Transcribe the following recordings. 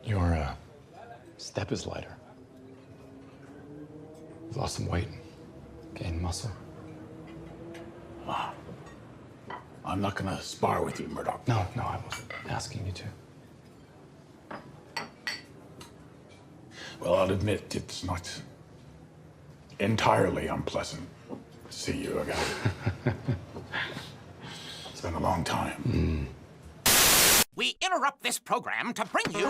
Your step is lighter. You've lost some weight, gained muscle. I'm not gonna spar with you, Murdock. No, I wasn't asking you to. Well, I'll admit it's not entirely unpleasant to see you again. It's been a long time. We interrupt this program to bring you...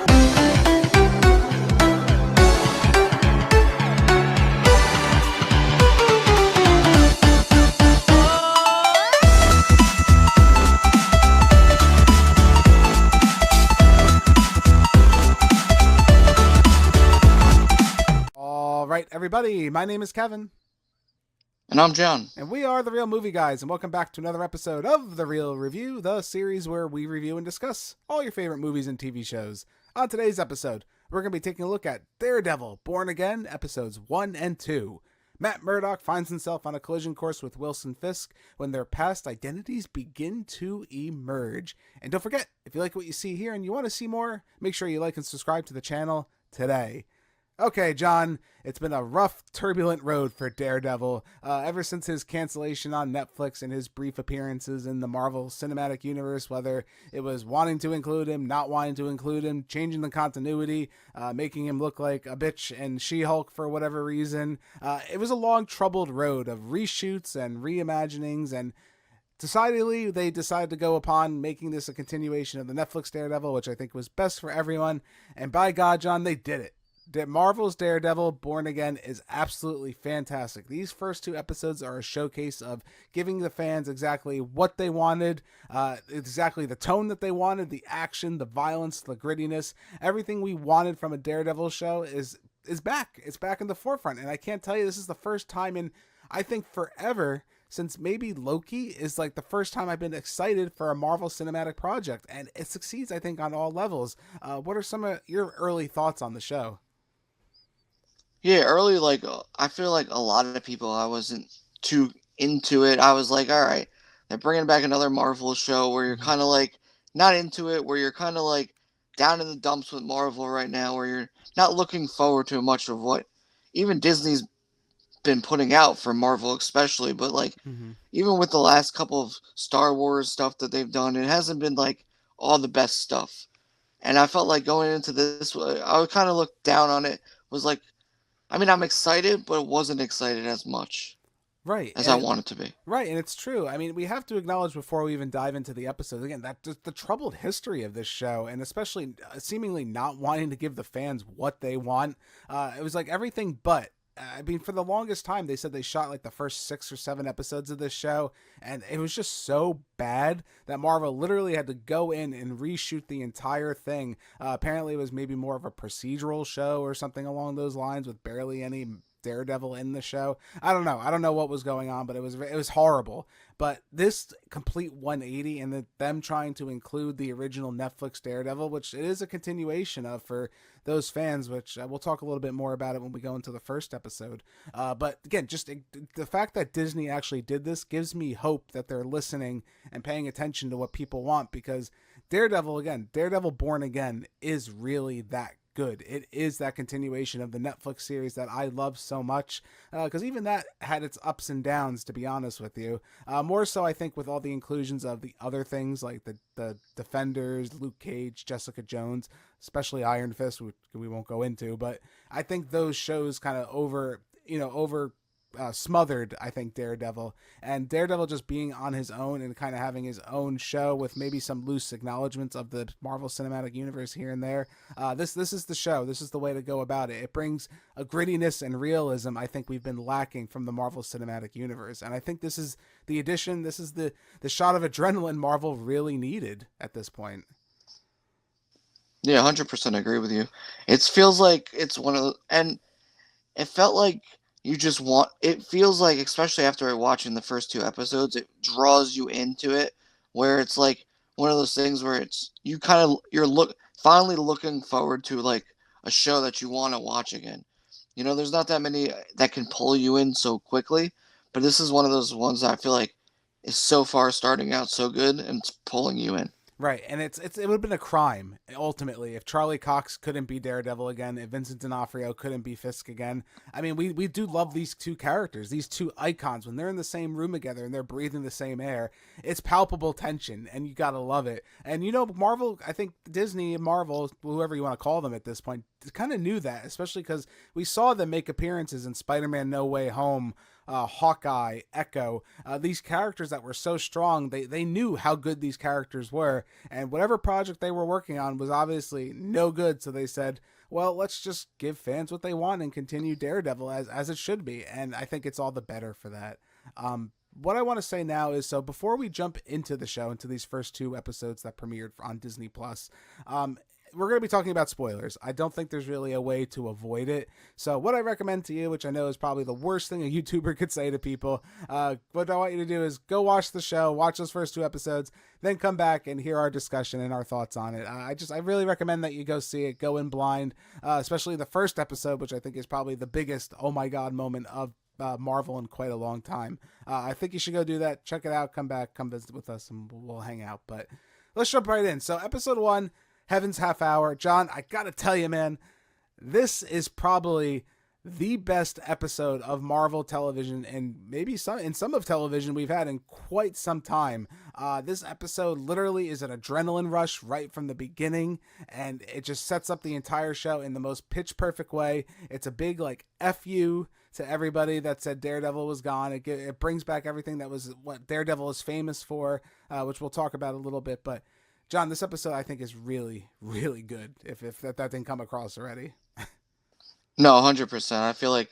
All right, everybody, my name is Kevin. And I'm John. And we are The Real Movie Guys, and welcome back to another episode of The Real Review, the series where we review and discuss all your favorite movies and TV shows. On today's episode, we're going to be taking a look at Daredevil, Born Again, episodes 1 and 2. Matt Murdock finds himself on a collision course with Wilson Fisk when their past identities begin to emerge. And don't forget, if you like what you see here and you want to see more, make sure you like and subscribe to the channel today. Okay, John, it's been a rough, turbulent road for Daredevil ever since his cancellation on Netflix and his brief appearances in the Marvel Cinematic Universe, whether it was wanting to include him, not wanting to include him, changing the continuity, making him look like a bitch and She-Hulk for whatever reason. It was a long, troubled road of reshoots and reimaginings, and decidedly, they decided to go upon making this a continuation of the Netflix Daredevil, which I think was best for everyone, and by God, John, they did it. Marvel's Daredevil Born Again is absolutely fantastic. These first two episodes are a showcase of giving the fans exactly what they wanted, exactly the tone that they wanted, the action, the violence, the grittiness. Everything we wanted from a Daredevil show is back. It's back in the forefront. And I can't tell you, this is the first time in, I think, forever, since maybe Loki, is like the first time I've been excited for a Marvel cinematic project. And it succeeds, I think, on all levels. What are some of your early thoughts on the show? Yeah, early, I feel like a lot of people, I wasn't too into it. I was like, all right, they're bringing back another Marvel show where you're kind of like not into it, where you're kind of like down in the dumps with Marvel right now, where you're not looking forward to much of what even Disney's been putting out for Marvel especially. But even with the last couple of Star Wars stuff that they've done, it hasn't been like all the best stuff. And I felt like going into this, I would kind of look down on it, was like, I mean, I'm excited, but wasn't excited as much as I wanted to be. Right, and it's true. I mean, we have to acknowledge before we even dive into the episode, again, that the troubled history of this show, and especially seemingly not wanting to give the fans what they want. It was like everything but. I mean, for the longest time, they said they shot like the first 6 or 7 episodes of this show, and it was just so bad that Marvel literally had to go in and reshoot the entire thing. Apparently, it was maybe more of a procedural show or something along those lines with barely any Daredevil in the show. I don't know what was going on, but it was horrible. But this complete 180 and them trying to include the original Netflix Daredevil, which it is a continuation of for those fans, which we'll talk a little bit more about it when we go into the first episode. But again, just the fact that Disney actually did this gives me hope that they're listening and paying attention to what people want, because Daredevil Born Again is really that good. It is that continuation of the Netflix series that I love so much, because even that had its ups and downs, to be honest with you. More so, I think, with all the inclusions of the other things like the Defenders, Luke Cage, Jessica Jones, especially Iron Fist, which we won't go into, but I think those shows kind of smothered, I think, Daredevil, and Daredevil just being on his own and kind of having his own show with maybe some loose acknowledgments of the Marvel Cinematic Universe here and there. This is the show. This is the way to go about it. It brings a grittiness and realism I think we've been lacking from the Marvel Cinematic Universe, and I think this is the addition. This is the shot of adrenaline Marvel really needed at this point. Yeah, 100% agree with you. It feels like it's one of the, and it felt like it feels like, especially after watching the first 2 episodes, it draws you into it, where it's like one of those things where you're finally looking forward to like a show that you want to watch again. You know, there's not that many that can pull you in so quickly, but this is one of those ones that I feel like is so far starting out so good and it's pulling you in. Right, and it would have been a crime ultimately if Charlie Cox couldn't be Daredevil again, if Vincent D'Onofrio couldn't be Fisk again. I mean, we do love these two characters, these two icons. When they're in the same room together and they're breathing the same air, it's palpable tension, and you gotta love it. And Marvel, I think Disney and Marvel, whoever you want to call them at this point, kind of knew that, especially because we saw them make appearances in Spider-Man: No Way Home. Hawkeye, Echo, these characters that were so strong, they knew how good these characters were, and whatever project they were working on was obviously no good, so they said, well, let's just give fans what they want and continue Daredevil as it should be, and I think it's all the better for that. What I want to say now is, so before we jump into the show, into these first 2 episodes that premiered on Disney Plus, we're going to be talking about spoilers. I don't think there's really a way to avoid it. So what I recommend to you, which I know is probably the worst thing a YouTuber could say to people, what I want you to do is go watch the show, watch those first 2 episodes, then come back and hear our discussion and our thoughts on it. I really recommend that you go see it, go in blind, especially the first episode, which I think is probably the biggest oh my god moment of Marvel in quite a long time. I think you should go do that. Check it out. Come back. Come visit with us, and we'll hang out. But let's jump right in. So episode 1, Heaven's Half Hour. John, I gotta tell you, man, this is probably the best episode of Marvel television, and maybe some of television we've had in quite some time. This episode literally is an adrenaline rush right from the beginning, and it just sets up the entire show in the most pitch perfect way. It's a big F you to everybody that said Daredevil was gone. It brings back everything that was what Daredevil is famous for, which we'll talk about a little bit. But John, this episode I think is really, really good. If that didn't come across already. No, 100%. I feel like,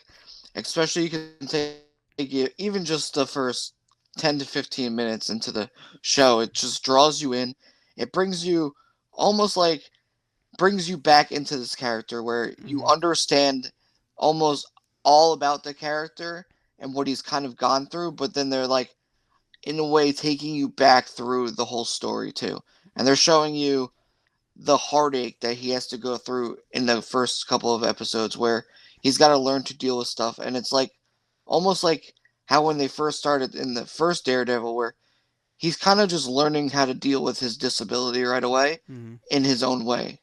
especially you can take it, even just the first 10 to 15 minutes into the show, it just draws you in. It brings you brings you back into this character where you understand almost all about the character and what he's kind of gone through, but then they're in a way taking you back through the whole story too. And they're showing you the heartache that he has to go through in the first couple of episodes where he's got to learn to deal with stuff. And it's almost like how when they first started in the first Daredevil, where he's kind of just learning how to deal with his disability right away in his own way.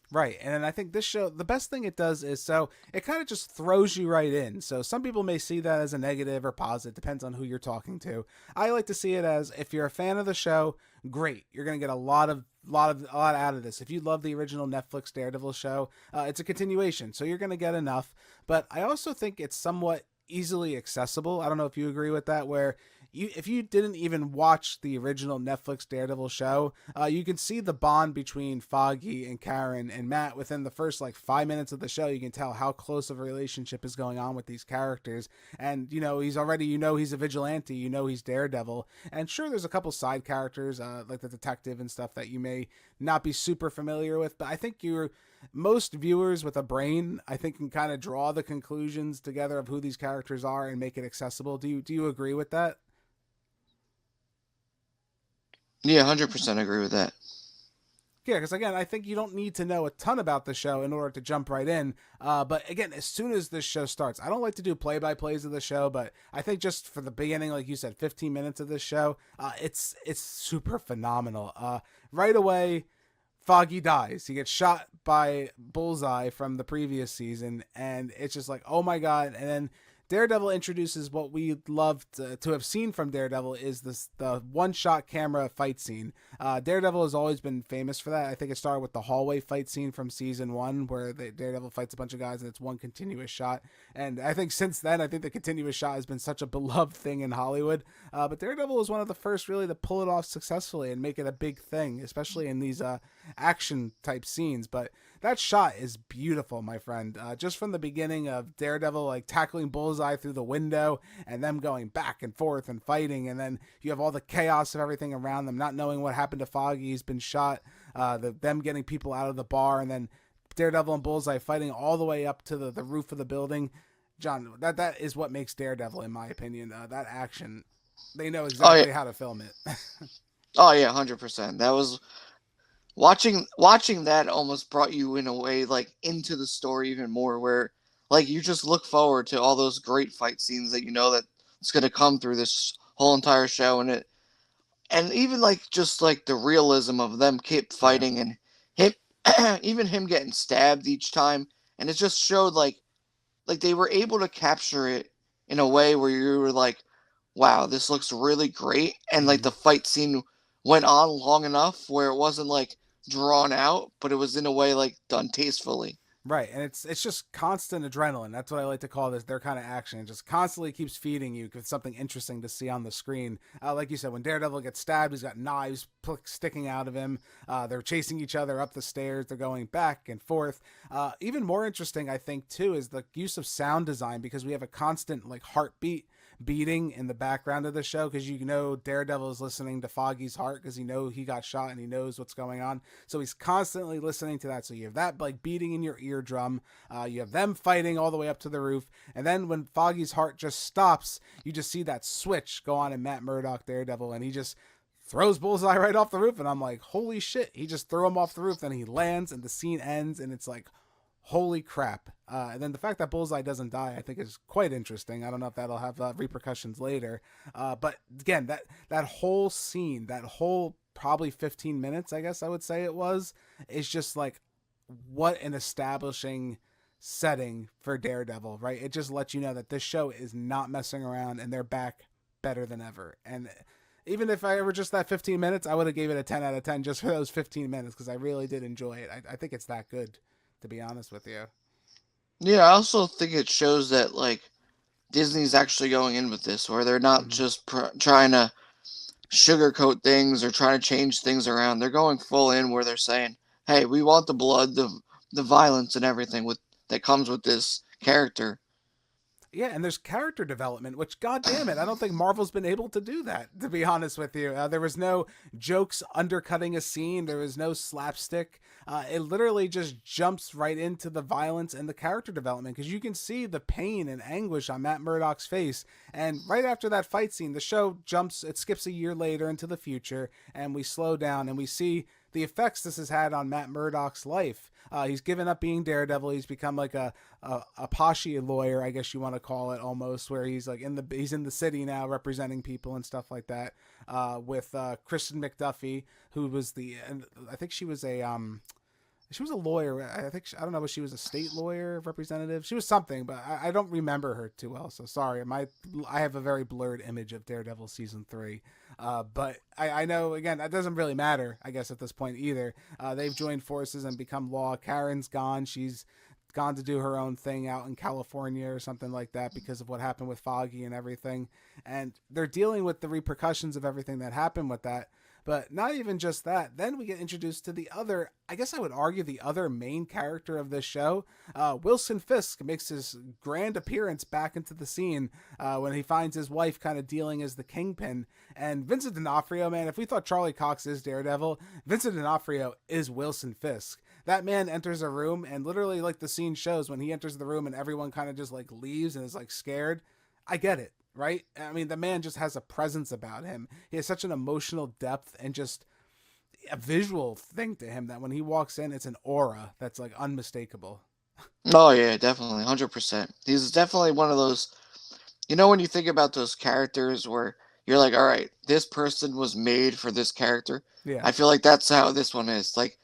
Right, and I think this show, the best thing it does is, so it kind of just throws you right in. So some people may see that as a negative or positive, depends on who you're talking to. I like to see it as, if you're a fan of the show, great, you're gonna get a lot out of this. If you love the original Netflix Daredevil show, it's a continuation, so you're gonna get enough. But I also think it's somewhat easily accessible. I don't know if you agree with that, where if you didn't even watch the original Netflix Daredevil show, you can see the bond between Foggy and Karen and Matt within the first 5 minutes of the show. You can tell how close of a relationship is going on with these characters. And, he's already, he's a vigilante, he's Daredevil. And sure, there's a couple side characters, like the detective and stuff that you may not be super familiar with, but I think most viewers with a brain, I think, can kind of draw the conclusions together of who these characters are and make it accessible. Do you agree with that? Yeah, 100% agree with that. Yeah, because again, I think you don't need to know a ton about the show in order to jump right in. But again, as soon as this show starts, I don't like to do play-by-plays of the show, but I think just for the beginning, like you said, 15 minutes of this show, it's super phenomenal. Right away, Foggy dies. He gets shot by Bullseye from the previous season, and it's just oh my god. And then Daredevil introduces what we love to have seen from Daredevil is the one-shot camera fight scene. Daredevil has always been famous for that. I think it started with the hallway fight scene from season 1, where Daredevil fights a bunch of guys and it's one continuous shot. And I think since then, I think the continuous shot has been such a beloved thing in Hollywood. But Daredevil was one of the first really to pull it off successfully and make it a big thing, especially in these action-type scenes. But that shot is beautiful, my friend. Just from the beginning of Daredevil tackling Bullseye through the window and them going back and forth and fighting, and then you have all the chaos of everything around them, not knowing what happened to Foggy. He's been shot, them getting people out of the bar, and then Daredevil and Bullseye fighting all the way up to the roof of the building. John, that is what makes Daredevil, in my opinion. That action, they know exactly how to film it. Oh yeah, 100%. That was watching that almost brought you in a way into the story even more, where you just look forward to all those great fight scenes that that it's going to come through this whole entire show, and and even like just like the realism of them keep Yeah. fighting and him, even him getting stabbed each time, and it just showed like they were able to capture it in a way where you were like, wow, this looks really great, and like Mhm. the fight scene went on long enough where it wasn't like drawn out, but it was in a way like done tastefully. Right, and it's just constant adrenaline. That's what I like to call this. Their kind of action. It just constantly keeps feeding you with something interesting to see on the screen. Like you said, when Daredevil gets stabbed, he's got knives sticking out of him. They're chasing each other up the stairs. They're going back and forth. Even more interesting, I think, too, is the use of sound design, because we have a constant like heartbeat beating in the background of the show, because you know Daredevil is listening to Foggy's heart because he got shot and he knows what's going on. So he's constantly listening to that. So you have that like beating in your eardrum. You have them fighting all the way up to the roof. And then when Foggy's heart just stops, you just see that switch go on in Matt Murdock, Daredevil, and he just throws Bullseye right off the roof. And I'm like, holy shit. He just threw him off the roof. Then he lands and the scene ends. And it's like, holy crap. And then the fact that Bullseye doesn't die, I think, is quite interesting. I don't know if that'll have repercussions later. But again, that whole scene, that whole probably 15 minutes, I guess I would say it was, is just like, what an establishing setting for Daredevil, right? It just lets you know that this show is not messing around and they're back better than ever. And even if I were just that 15 minutes, I would have gave it a 10 out of 10 just for those 15 minutes, because I really did enjoy it. I think it's that good, to be honest with you. Yeah, I also think it shows that like Disney's actually going in with this, where they're not Mhm. just trying to sugarcoat things or trying to change things around. They're going full in where they're saying, "Hey, we want the blood, the violence, and everything with that comes with this character." Yeah, and there's character development, which, god damn it, I don't think Marvel's been able to do that, to be honest with you. There was no jokes undercutting a scene. There was no slapstick. It literally just jumps right into the violence and the character development, because you can see the pain and anguish on Matt Murdock's face. And right after that fight scene, the show it skips a year later into the future, and we slow down and we see the effects this has had on Matt Murdock's life. He's given up being Daredevil. He's become like a poshy lawyer, I guess you want to call it, almost, where he's like he's in the city now representing people and stuff like that. With Kristen McDuffie, who was I think she was a lawyer. I don't know if she was a state lawyer representative. She was something, but I don't remember her too well. So sorry. I have a very blurred image of Daredevil season 3. But I know, again, that doesn't really matter, I guess, at this point either. They've joined forces and become law. Karen's gone. She's gone to do her own thing out in California or something like that because of what happened with Foggy and everything. And they're dealing with the repercussions of everything that happened with that. But not even just that. Then we get introduced to the other, I guess I would argue, the other main character of this show. Wilson Fisk makes his grand appearance back into the scene when he finds his wife kind of dealing as the kingpin. And Vincent D'Onofrio, man, if we thought Charlie Cox is Daredevil, Vincent D'Onofrio is Wilson Fisk. That man enters a room, and literally, like the scene shows, when he enters the room and everyone kind of just like leaves and is like scared, I get it. Right? I mean, the man just has a presence about him. He has such an emotional depth and just a visual thing to him that when he walks in, it's an aura that's like unmistakable. Oh yeah, definitely, 100%. He's definitely one of those. You know, when you think about those characters where you're like, all right, this person was made for this character. Yeah, I feel like that's how this one is. Like,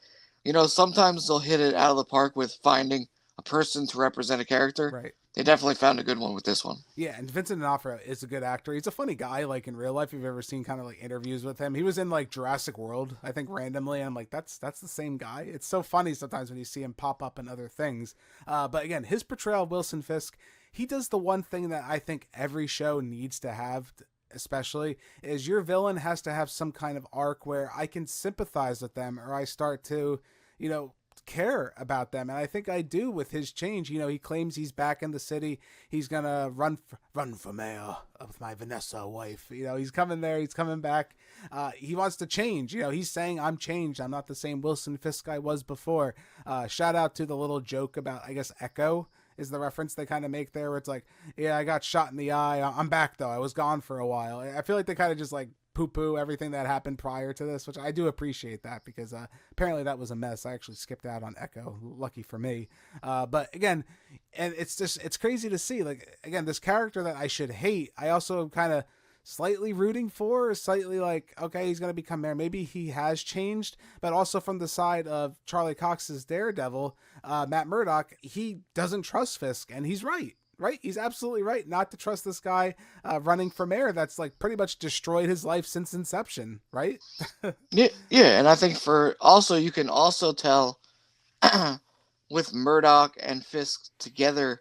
sometimes they'll hit it out of the park with finding a person to represent a character. right. They definitely found a good one with this one. Yeah, and Vincent D'Onofrio is a good actor. He's a funny guy, like in real life. If you've ever seen kind of like interviews with him, he was in like Jurassic World, I think, randomly. And I'm like, that's the same guy. It's so funny sometimes when you see him pop up in other things. But again, his portrayal of Wilson Fisk, he does the one thing that I think every show needs to have, especially, is your villain has to have some kind of arc where I can sympathize with them, or I start to, care about them. And I think I do with his change. He claims he's back in the city. He's gonna run for mayor with my Vanessa wife. He's coming there. He's coming back. He wants to change. He's saying, I'm changed. I'm not the same Wilson Fisk I was before. Shout out to the little joke about, I guess, Echo is the reference they kind of make there, where it's like, yeah, I got shot in the eye. I'm back though. I was gone for a while. I feel like they kind of just like poo-poo everything that happened prior to this, which I do appreciate that, because apparently that was a mess. I actually skipped out on Echo, lucky for me. But again, and it's crazy to see, like, again, this character that I should hate, I also kind of slightly rooting for, or slightly like, okay, he's going to become mayor. Maybe he has changed, but also from the side of Charlie Cox's Daredevil, Matt Murdock, he doesn't trust Fisk, and he's right. Right? He's absolutely right not to trust this guy running for mayor that's like pretty much destroyed his life since inception, right? Yeah, and I think you can also tell with Murdock and Fisk together,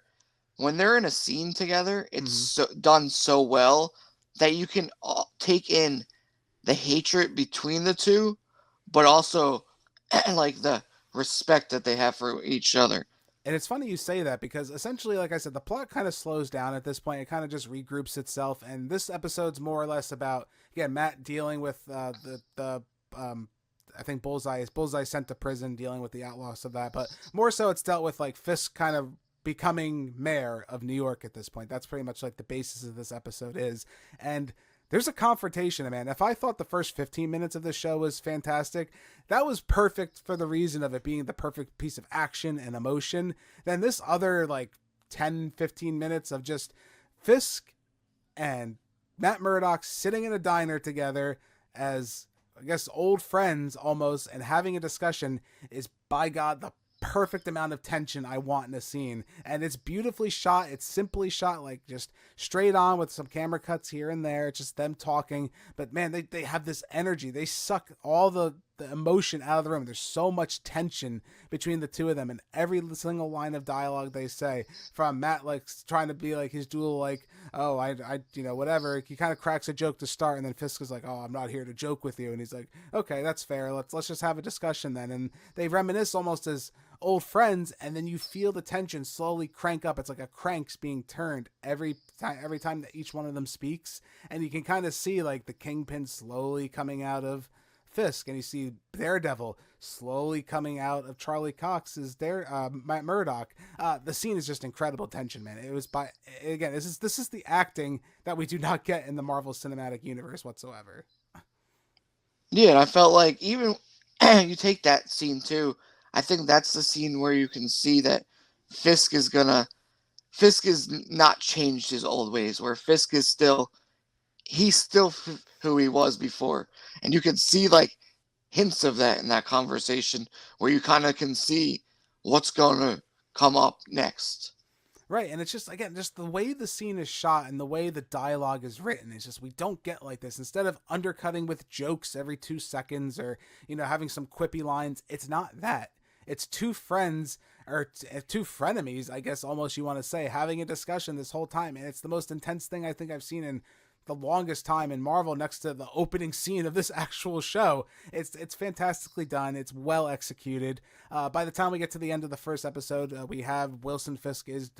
when they're in a scene together, it's done so well that you can take in the hatred between the two, but also like the respect that they have for each other. And it's funny you say that because essentially, like I said, the plot kind of slows down at this point. It kind of just regroups itself. And this episode's more or less about, again, Matt dealing with I think Bullseye sent to prison, dealing with the outlaws of that. But more so it's dealt with like Fisk kind of becoming mayor of New York at this point. That's pretty much like the basis of this episode is. And there's a confrontation, man. If I thought the first 15 minutes of the show was fantastic, that was perfect for the reason of it being the perfect piece of action and emotion. Then this other like 10, 15 minutes of just Fisk and Matt Murdock sitting in a diner together as, I guess, old friends almost, and having a discussion is, by God, the perfect amount of tension I want in a scene. And it's beautifully shot. It's simply shot, like just straight on with some camera cuts here and there. It's just them talking. But man, they have this energy. They suck all the emotion out of the room. There's so much tension between the two of them, and every single line of dialogue they say, from Matt like trying to be like his dual, like, oh, I whatever. He kind of cracks a joke to start, and then Fisk is like, oh, I'm not here to joke with you. And he's like, okay, that's fair. Let's just have a discussion then. And they reminisce almost as old friends, and then you feel the tension slowly crank up. It's like a crank's being turned every time that each one of them speaks, and you can kind of see like the Kingpin slowly coming out of Fisk, and you see Daredevil slowly coming out of Charlie Cox's Matt Murdock. The scene is just incredible tension, man. It was this is the acting that we do not get in the Marvel Cinematic Universe whatsoever. Yeah, and I felt like even you take that scene too. I think that's the scene where you can see that Fisk has not changed his old ways, where Fisk is still who he was before. And you can see like hints of that in that conversation where you kind of can see what's going to come up next. Right, and it's just, again, just the way the scene is shot and the way the dialogue is written. It's just, we don't get like this. Instead of undercutting with jokes every 2 seconds or, having some quippy lines, it's not that. It's two friends, or two frenemies, I guess almost you want to say, having a discussion this whole time. And it's the most intense thing I think I've seen in the longest time in Marvel, next to the opening scene of this actual show. It's fantastically done. It's well executed. By the time we get to the end of the first episode, we have Wilson Fisk is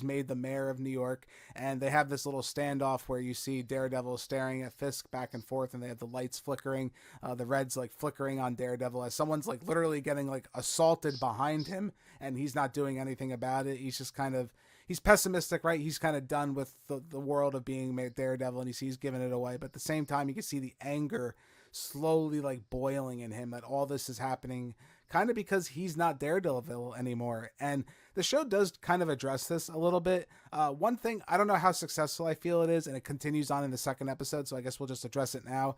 made the mayor of New York, and they have this little standoff where you see Daredevil staring at Fisk back and forth, and they have the lights flickering, the reds like flickering on Daredevil as someone's like literally getting like assaulted behind him, and he's not doing anything about it. He's just kind of, he's pessimistic, right? He's kind of done with the world of being made Daredevil, and he's giving it away. But at the same time, you can see the anger slowly like boiling in him that all this is happening kind of because he's not Daredevil anymore. And the show does kind of address this a little bit. One thing, I don't know how successful I feel it is, and it continues on in the second episode, so I guess we'll just address it now.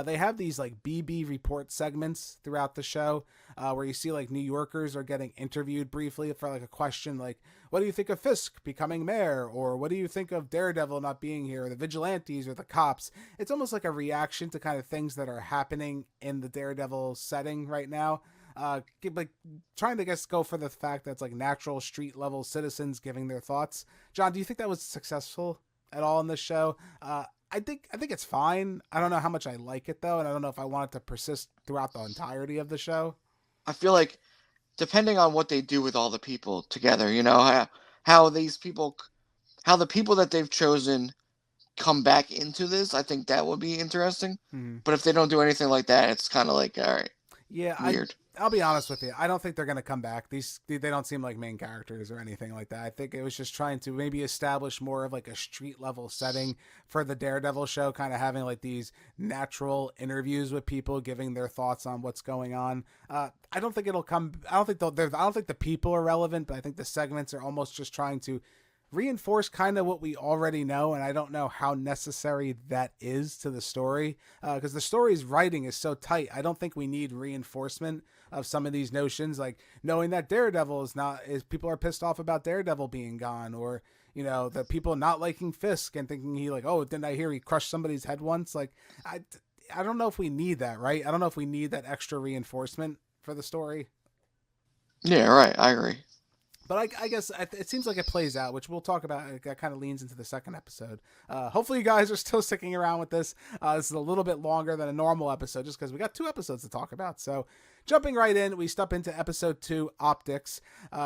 They have these like BB report segments throughout the show where you see like New Yorkers are getting interviewed briefly for like a question like, what do you think of Fisk becoming mayor? Or what do you think of Daredevil not being here? Or the vigilantes or the cops? It's almost like a reaction to kind of things that are happening in the Daredevil setting right now. Like trying to go for the fact that it's like natural street level citizens giving their thoughts. John, do you think that was successful at all in this show? I think it's fine. I don't know how much I like it though, and I don't know if I want it to persist throughout the entirety of the show. I feel like depending on what they do with all the people together, how the people that they've chosen come back into this, I think that would be interesting. Mm-hmm. But if they don't do anything like that, it's kind of like, all right, yeah, weird. I'll be honest with you. I don't think they're going to come back. They don't seem like main characters or anything like that. I think it was just trying to maybe establish more of like a street level setting for the Daredevil show, kind of having like these natural interviews with people giving their thoughts on what's going on. I don't think it'll come. I don't think the people are relevant, but I think the segments are almost just trying to reinforce kind of what we already know, and I don't know how necessary that is to the story, because the story's writing is so tight. I don't think we need reinforcement of some of these notions, like knowing that Daredevil is people are pissed off about Daredevil being gone, or the people not liking Fisk and thinking he like, oh, didn't I hear he crushed somebody's head once? Like, I don't know if we need that, right? I don't know if we need that extra reinforcement for the story. Yeah, right. I agree. But I guess it seems like it plays out, which we'll talk about. That kind of leans into the second episode. Hopefully you guys are still sticking around with this. This is a little bit longer than a normal episode just because we got 2 episodes to talk about. So jumping right in, we step into episode 2, Optics.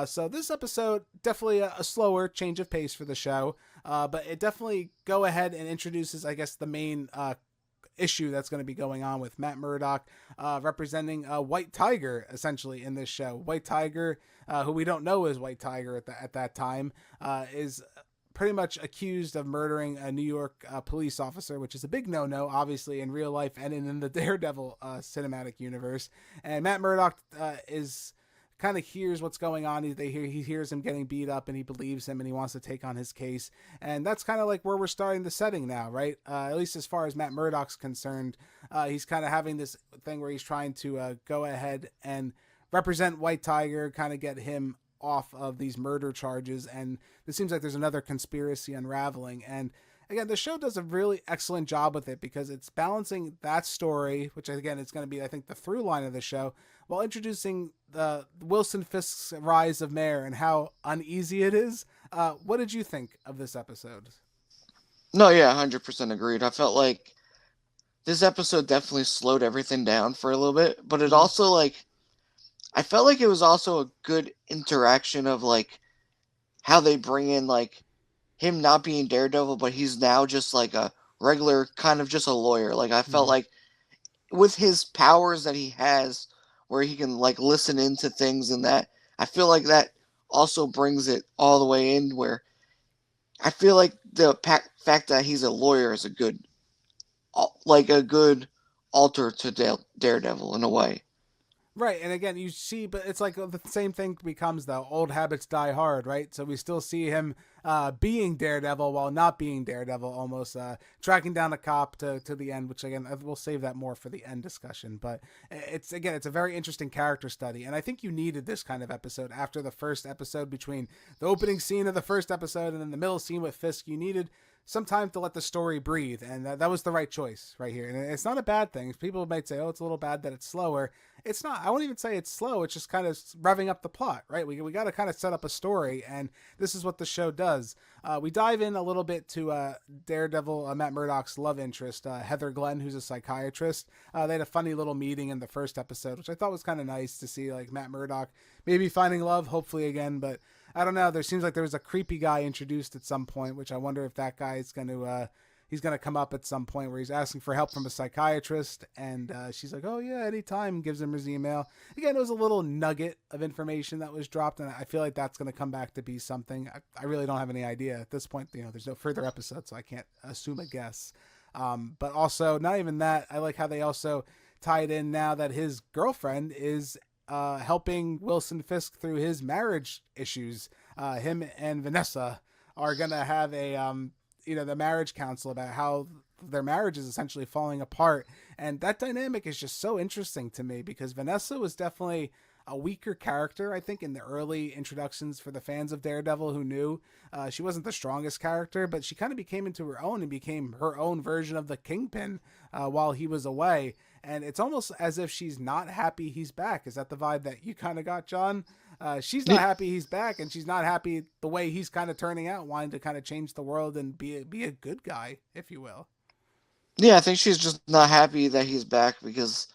So this episode, definitely a slower change of pace for the show. But it definitely go ahead and introduces, I guess, the main issue that's going to be going on with Matt Murdock, representing White Tiger, essentially, in this show. White Tiger, who we don't know is White Tiger at that time, is pretty much accused of murdering a New York police officer, which is a big no-no, obviously, in real life and in the Daredevil cinematic universe. And Matt Murdock is kind of hears what's going on. He hears him getting beat up, and he believes him, and he wants to take on his case. And that's kind of like where we're starting the setting now, right? At least as far as Matt Murdock's concerned, he's kind of having this thing where he's trying to go ahead and represent White Tiger, kind of get him off of these murder charges. And it seems like there's another conspiracy unraveling. And again, the show does a really excellent job with it because it's balancing that story, which again, it's going to be, I think, the through line of the show, while introducing the Wilson Fisk's rise of Mayor and how uneasy it is. What did you think of this episode? No, yeah, 100% agreed. I felt like this episode definitely slowed everything down for a little bit, but it also, like, I felt like it was also a good interaction of, like, how they bring in, like, him not being Daredevil, but he's now just, like, a regular, kind of just a lawyer. Like, I felt like with his powers that he has, where he can, like, listen into things and that, I feel like that also brings it all the way in, where I feel like the fact that he's a lawyer is a good alter to Daredevil in a way. Right, and again, you see, but it's like the same thing becomes the old habits die hard, right? So we still see him being Daredevil while not being Daredevil, almost tracking down a cop to the end, which again, we'll save that more for the end discussion. But it's a very interesting character study, and I think you needed this kind of episode after the first episode. Between the opening scene of the first episode and then the middle scene with Fisk, you needed some time to let the story breathe, and that was the right choice right here. And it's not a bad thing. People might say, oh, it's a little bad that it's slower. It's not. I won't even say it's slow. It's just kind of revving up the plot, right? We got to kind of set up a story, and this is what the show does. We dive in a little bit to Daredevil, Matt Murdock's love interest, Heather Glenn, who's a psychiatrist. They had a funny little meeting in the first episode, which I thought was kind of nice to see, like, Matt Murdock maybe finding love, hopefully again, but I don't know. There seems like there was a creepy guy introduced at some point, which I wonder if that guy is going to he's going to come up at some point where he's asking for help from a psychiatrist, and she's like, oh yeah, anytime, gives him his email. Again, it was a little nugget of information that was dropped, and I feel like that's going to come back to be something. I really don't have any idea at this point. There's no further episodes, so I can't assume a guess. But also, not even that, I like how they also tied in now that his girlfriend is helping Wilson Fisk through his marriage issues. Him and Vanessa are going to have the marriage council about how their marriage is essentially falling apart. And that dynamic is just so interesting to me because Vanessa was definitely a weaker character, I think, in the early introductions for the fans of Daredevil who knew. She wasn't the strongest character, but she kind of became into her own and became her own version of the Kingpin while he was away. And it's almost as if she's not happy he's back. Is that the vibe that you kind of got, John? She's not happy he's back, and she's not happy the way he's kind of turning out, wanting to kind of change the world and be a good guy, if you will. Yeah, I think she's just not happy that he's back because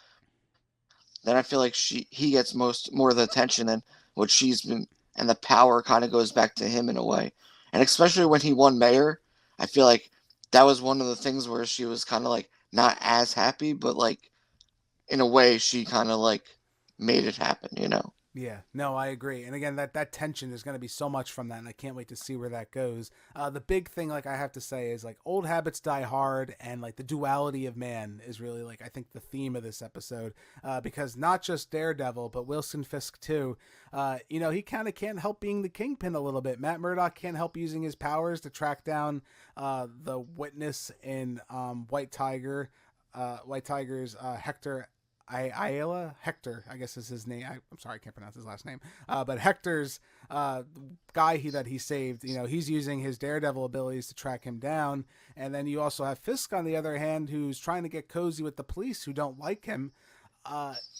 then I feel like he gets more of the attention and what she's been, and the power kind of goes back to him in a way. And especially when he won mayor, I feel like that was one of the things where she was kind of like not as happy, but like in a way she kind of like made it happen, Yeah, no, I agree. And again, that tension, there's going to be so much from that, and I can't wait to see where that goes. The big thing, like I have to say, is like old habits die hard, and like the duality of man is really like I think the theme of this episode, because not just Daredevil, but Wilson Fisk too. He kind of can't help being the kingpin a little bit. Matt Murdock can't help using his powers to track down the witness in White Tiger's Hector. Hector, I guess is his name. I'm sorry, I can't pronounce his last name. But Hector's guy that he saved, he's using his Daredevil abilities to track him down. And then you also have Fisk, on the other hand, who's trying to get cozy with the police who don't like him.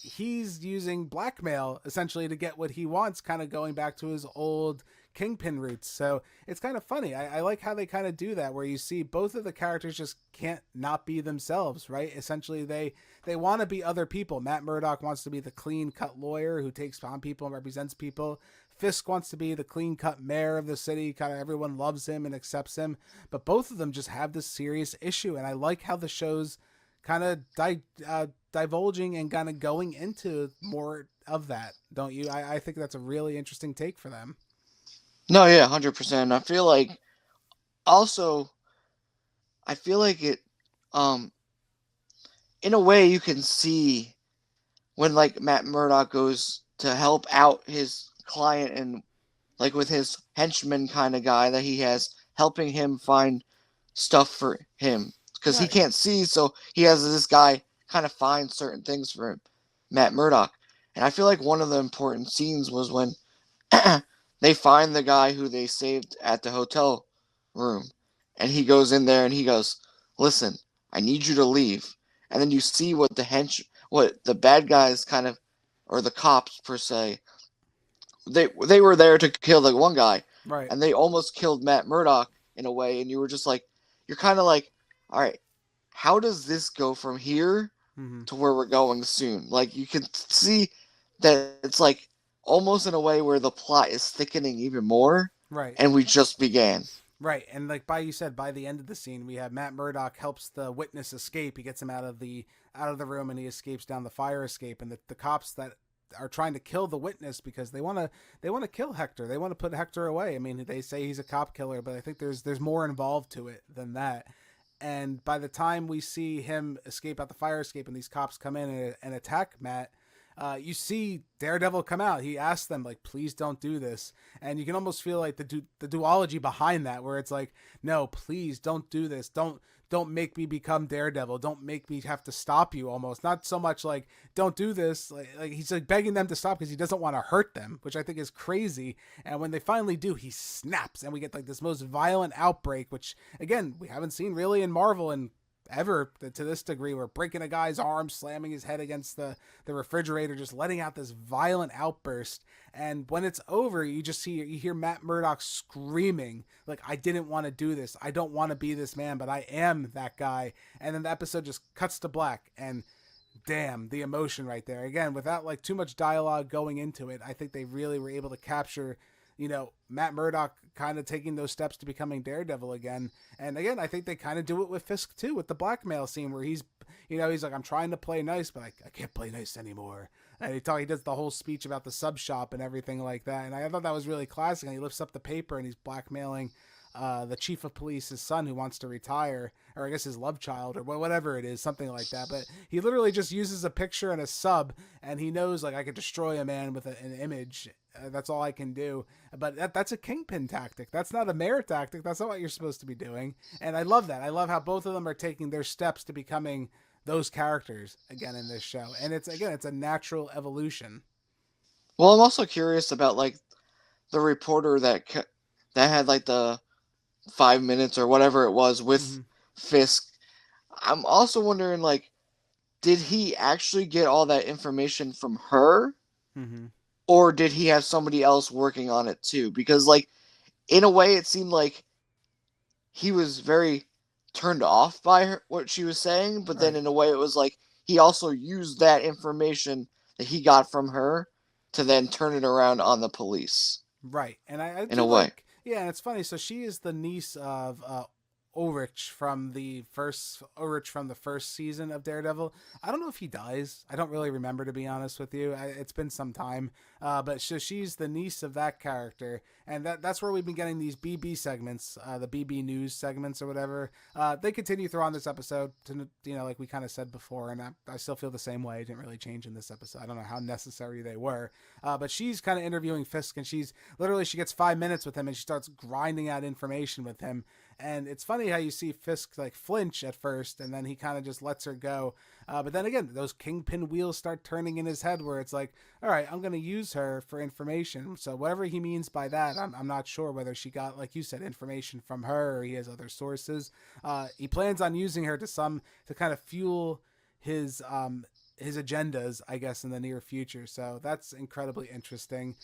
He's using blackmail essentially to get what he wants, kind of going back to his old Kingpin roots. So it's kind of funny. I like how they kind of do that, where you see both of the characters just can't not be themselves, right? Essentially, they want to be other people. Matt Murdock wants to be the clean-cut lawyer who takes on people and represents people. Fisk wants to be the clean-cut mayor of the city. Kind of everyone loves him and accepts him. But both of them just have this serious issue, and I like how the show's kind of divulging and kind of going into more of that, don't you? I think that's a really interesting take for them. No, yeah, 100%. I feel like it, in a way you can see when like Matt Murdock goes to help out his client and like with his henchman kind of guy that he has helping him find stuff for him because he can't see. So he has this guy kind of find certain things for him, Matt Murdock. And I feel like one of the important scenes was when they find the guy who they saved at the hotel room. And he goes in there and he goes, listen, I need you to leave. And then you see what the bad guys kind of, or the cops per se, they were there to kill the one guy. Right. And they almost killed Matt Murdock in a way. And you were just like, you're kind of like, all right, how does this go from here to where we're going soon? Like you can see that it's like, almost in a way where the plot is thickening even more. Right. And we just began. Right. And like by the end of the scene, we have Matt Murdock helps the witness escape. He gets him out of the room and he escapes down the fire escape. And the cops that are trying to kill the witness because they want to kill Hector. They want to put Hector away. I mean, they say he's a cop killer, but I think there's more involved to it than that. And by the time we see him escape out the fire escape and these cops come in and attack Matt, you see Daredevil come out. He asks them, like, please don't do this. And you can almost feel like the duology behind that, where it's like, no, please don't do this. Don't make me become Daredevil. Don't make me have to stop you almost. Not so much like, don't do this. Like he's like begging them to stop because he doesn't want to hurt them, which I think is crazy. And when they finally do, he snaps and we get like this most violent outbreak, which again, we haven't seen really in Marvel and ever to this degree. We're breaking a guy's arm, slamming his head against the refrigerator, just letting out this violent outburst. And when it's over, you hear Matt Murdock screaming like, I didn't want to do this. I don't want to be this man, but I am that guy. And then the episode just cuts to black and damn, the emotion right there. Again, without like too much dialogue going into it, I think they really were able to capture, Matt Murdock kind of taking those steps to becoming Daredevil again. And again, I think they kind of do it with Fisk too, with the blackmail scene where he's like, I'm trying to play nice, but I can't play nice anymore. And he does the whole speech about the sub shop and everything like that. And I thought that was really classic. And he lifts up the paper and he's blackmailing the chief of police, his son who wants to retire, or I guess his love child or whatever it is, something like that. But he literally just uses a picture and a sub, and he knows like I could destroy a man with an image. That's all I can do. But that's a kingpin tactic. That's not a mayor tactic. That's not what you're supposed to be doing. And I love that. I love how both of them are taking their steps to becoming those characters again in this show. And it's a natural evolution. Well, I'm also curious about like the reporter that had like the 5 minutes or whatever it was with Fisk. I'm also wondering, like, did he actually get all that information from her? Or did he have somebody else working on it too? Because, like, in a way, it seemed like he was very turned off by her, what she was saying. But then in a way, it was like he also used that information that he got from her to then turn it around on the police. Right. And I in a way. Yeah, and it's funny. So she is the niece of Ulrich from the first season of Daredevil. I don't know if he dies. I don't really remember, to be honest with you. It's been some time. But she's the niece of that character, and that's where we've been getting these BB segments, the BB News segments or whatever. They continue through on this episode, to, like we kind of said before, and I still feel the same way. It didn't really change in this episode. I don't know how necessary they were, but she's kind of interviewing Fisk, and she gets 5 minutes with him, and she starts grinding out information with him. And it's funny how you see Fisk like flinch at first, and then he kind of just lets her go. But then again, those kingpin wheels start turning in his head, where it's like, all right, I'm going to use her for information. So whatever he means by that, I'm not sure whether she got, like you said, information from her or he has other sources. He plans on using her to kind of fuel his agendas, I guess, in the near future. So that's incredibly interesting.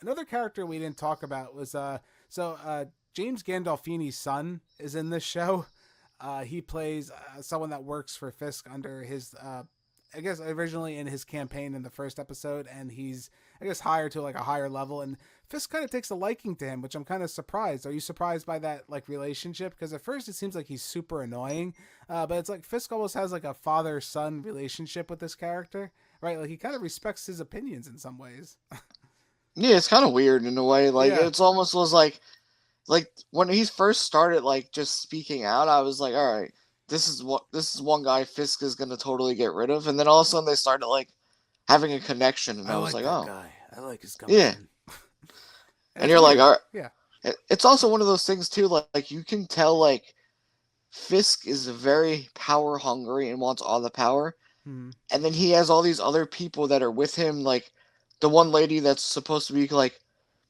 Another character we didn't talk about was James Gandolfini's son is in this show. He plays someone that works for Fisk under his, I guess originally in his campaign in the first episode, and he's, I guess, hired to like a higher level, and Fisk kind of takes a liking to him, which I'm kind of surprised. Are you surprised by that like relationship? Because at first it seems like he's super annoying, but it's like Fisk almost has like a father-son relationship with this character, right? Like he kind of respects his opinions in some ways. Yeah, it's kind of weird in a way. Like Yeah. It's almost was like when he first started like just speaking out, I was like, all right, this is one guy Fisk is gonna totally get rid of, and then all of a sudden they started like having a connection, and I was like, oh, guy. I like his yeah. And you're like, all right. Yeah. It's also one of those things too, like you can tell like Fisk is very power hungry and wants all the power, Hmm. and then he has all these other people that are with him, like the one lady that's supposed to be like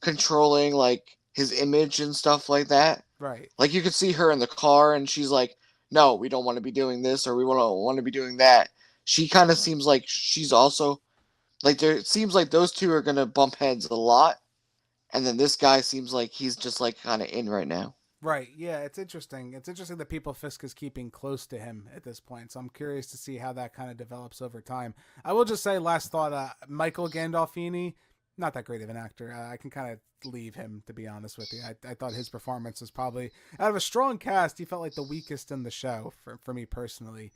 controlling like his image and stuff like that. Right. Like you could see her in the car, and she's like, "No, we don't want to be doing this, or we want to be doing that." She kind of seems like she's also like there. It seems like those two are gonna bump heads a lot, and then this guy seems like he's just like kind of in right now. Right. Yeah, it's interesting. It's interesting that people Fisk is keeping close to him at this point. So I'm curious to see how that kind of develops over time. I will just say, last thought, Michael Gandolfini, not that great of an actor. I can kind of leave him, to be honest with you. I thought his performance was probably, out of a strong cast, he felt like the weakest in the show for me personally.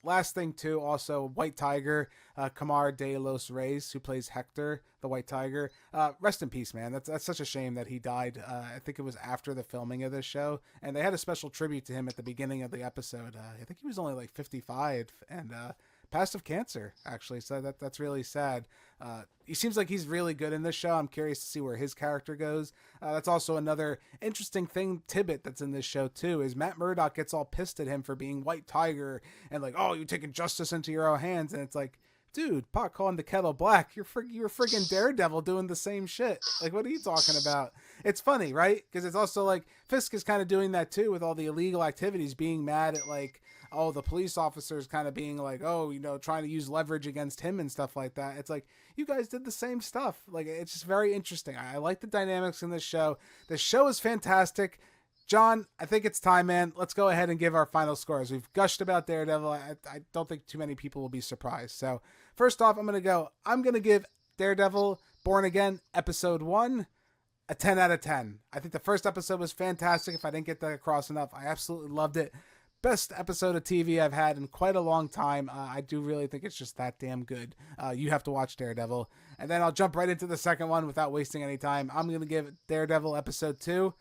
Last thing too, also White Tiger, Camar de los Reyes, who plays Hector, the White Tiger. Rest in peace, man. That's such a shame that he died. I think it was after the filming of this show, and they had a special tribute to him at the beginning of the episode. I think he was only like 55 and passed of cancer, actually. So that's really sad. He seems like he's really good in this show. I'm curious to see where his character goes. That's also another interesting tidbit that's in this show too, is Matt Murdock gets all pissed at him for being White Tiger and like, oh, you're taking justice into your own hands. And it's like, dude, pot calling the kettle black. You're friggin' Daredevil doing the same shit. Like, what are you talking about? It's funny, right? Because it's also like Fisk is kind of doing that too with all the illegal activities, being mad at like, oh, the police officers kind of being like, oh, trying to use leverage against him and stuff like that. It's like, you guys did the same stuff. Like, it's just very interesting. I like the dynamics in this show. The show is fantastic. John, I think it's time, man. Let's go ahead and give our final scores. We've gushed about Daredevil. I don't think too many people will be surprised. So first off, I'm going to give Daredevil Born Again episode 1 a 10 out of 10. I think the first episode was fantastic. If I didn't get that across enough, I absolutely loved it. Best episode of TV I've had in quite a long time. I do really think it's just that damn good. You have to watch Daredevil. And then I'll jump right into the second one without wasting any time. I'm going to give Daredevil episode 2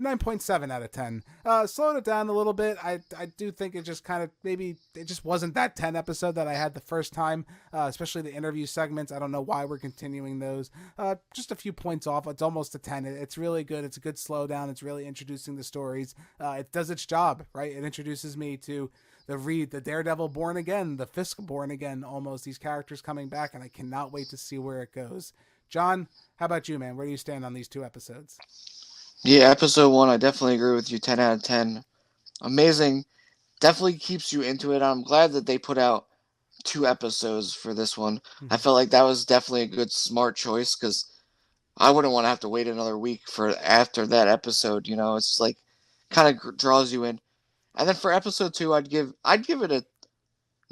9.7 out of 10. Slowed it down a little bit. I do think it just kind of, maybe it just wasn't that 10 episode that I had the first time, especially the interview segments. I don't know why we're continuing those. Just a few points off. It's almost a 10. It's really good. It's a good slowdown. It's really introducing the stories. It does its job, right? It introduces me to the Daredevil Born Again, the Fisk Born Again, almost, these characters coming back, and I cannot wait to see where it goes. John, how about you, man? Where do you stand on these 2 episodes? Yeah, episode 1, I definitely agree with you. 10 out of 10. Amazing. Definitely keeps you into it. I'm glad that they put out 2 episodes for this one. Mm-hmm. I felt like that was definitely a good, smart choice, because I wouldn't want to have to wait another week for after that episode. It's like kind of draws you in. And then for episode 2, I'd give it a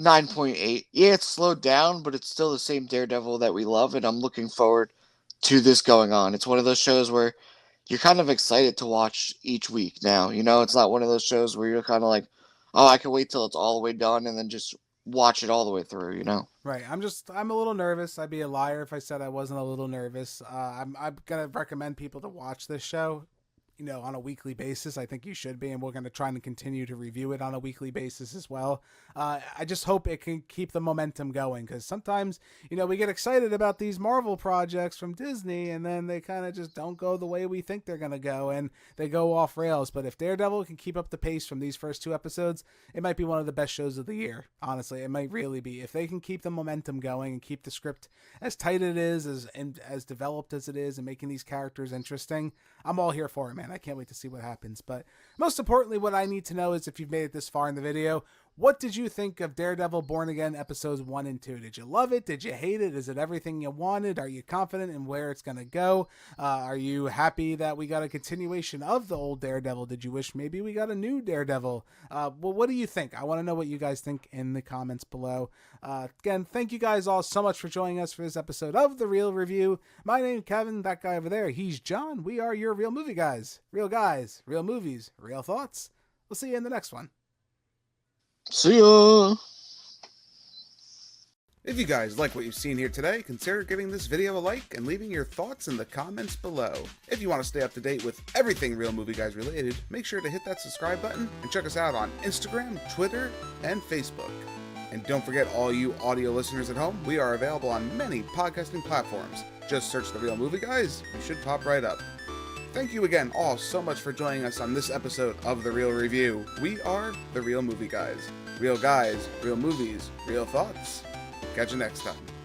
9.8. Yeah, it's slowed down, but it's still the same Daredevil that we love, and I'm looking forward to this going on. It's one of those shows where you're kind of excited to watch each week now. You know, it's not one of those shows where you're kind of like, oh, I can wait till it's all the way done and then just watch it all the way through, you know? Right. I'm a little nervous. I'd be a liar if I said I wasn't a little nervous. I'm going to recommend people to watch this show, you know, on a weekly basis. I think you should be, and we're going to try and continue to review it on a weekly basis as well. I just hope it can keep the momentum going, because sometimes, you know, we get excited about these Marvel projects from Disney, and then they kind of just don't go the way we think they're going to go, and they go off rails. But if Daredevil can keep up the pace from these first 2 episodes, it might be one of the best shows of the year. Honestly, it might really be. If they can keep the momentum going and keep the script as tight it is, as developed as it is, and making these characters interesting, I'm all here for it, man. I can't wait to see what happens. But most importantly, what I need to know is, if you've made it this far in the video, what did you think of Daredevil Born Again episodes 1 and 2? Did you love it? Did you hate it? Is it everything you wanted? Are you confident in where it's going to go? Are you happy that we got a continuation of the old Daredevil? Did you wish maybe we got a new Daredevil? Well, what do you think? I want to know what you guys think in the comments below. Again, thank you guys all so much for joining us for this episode of The Real Review. My name's Kevin. That guy over there, he's John. We are your Real Movie Guys. Real guys, real movies, real thoughts. We'll see you in the next one. See ya! If you guys like what you've seen here today, consider giving this video a like and leaving your thoughts in the comments below. If you want to stay up to date with everything Real Movie Guys related, make sure to hit that subscribe button and check us out on Instagram, Twitter, and Facebook. And don't forget, all you audio listeners at home, we are available on many podcasting platforms. Just search The Real Movie Guys, you should pop right up. Thank you again all so much for joining us on this episode of The Real Review. We are The Real Movie Guys. Real guys, real movies, real thoughts. Catch you next time.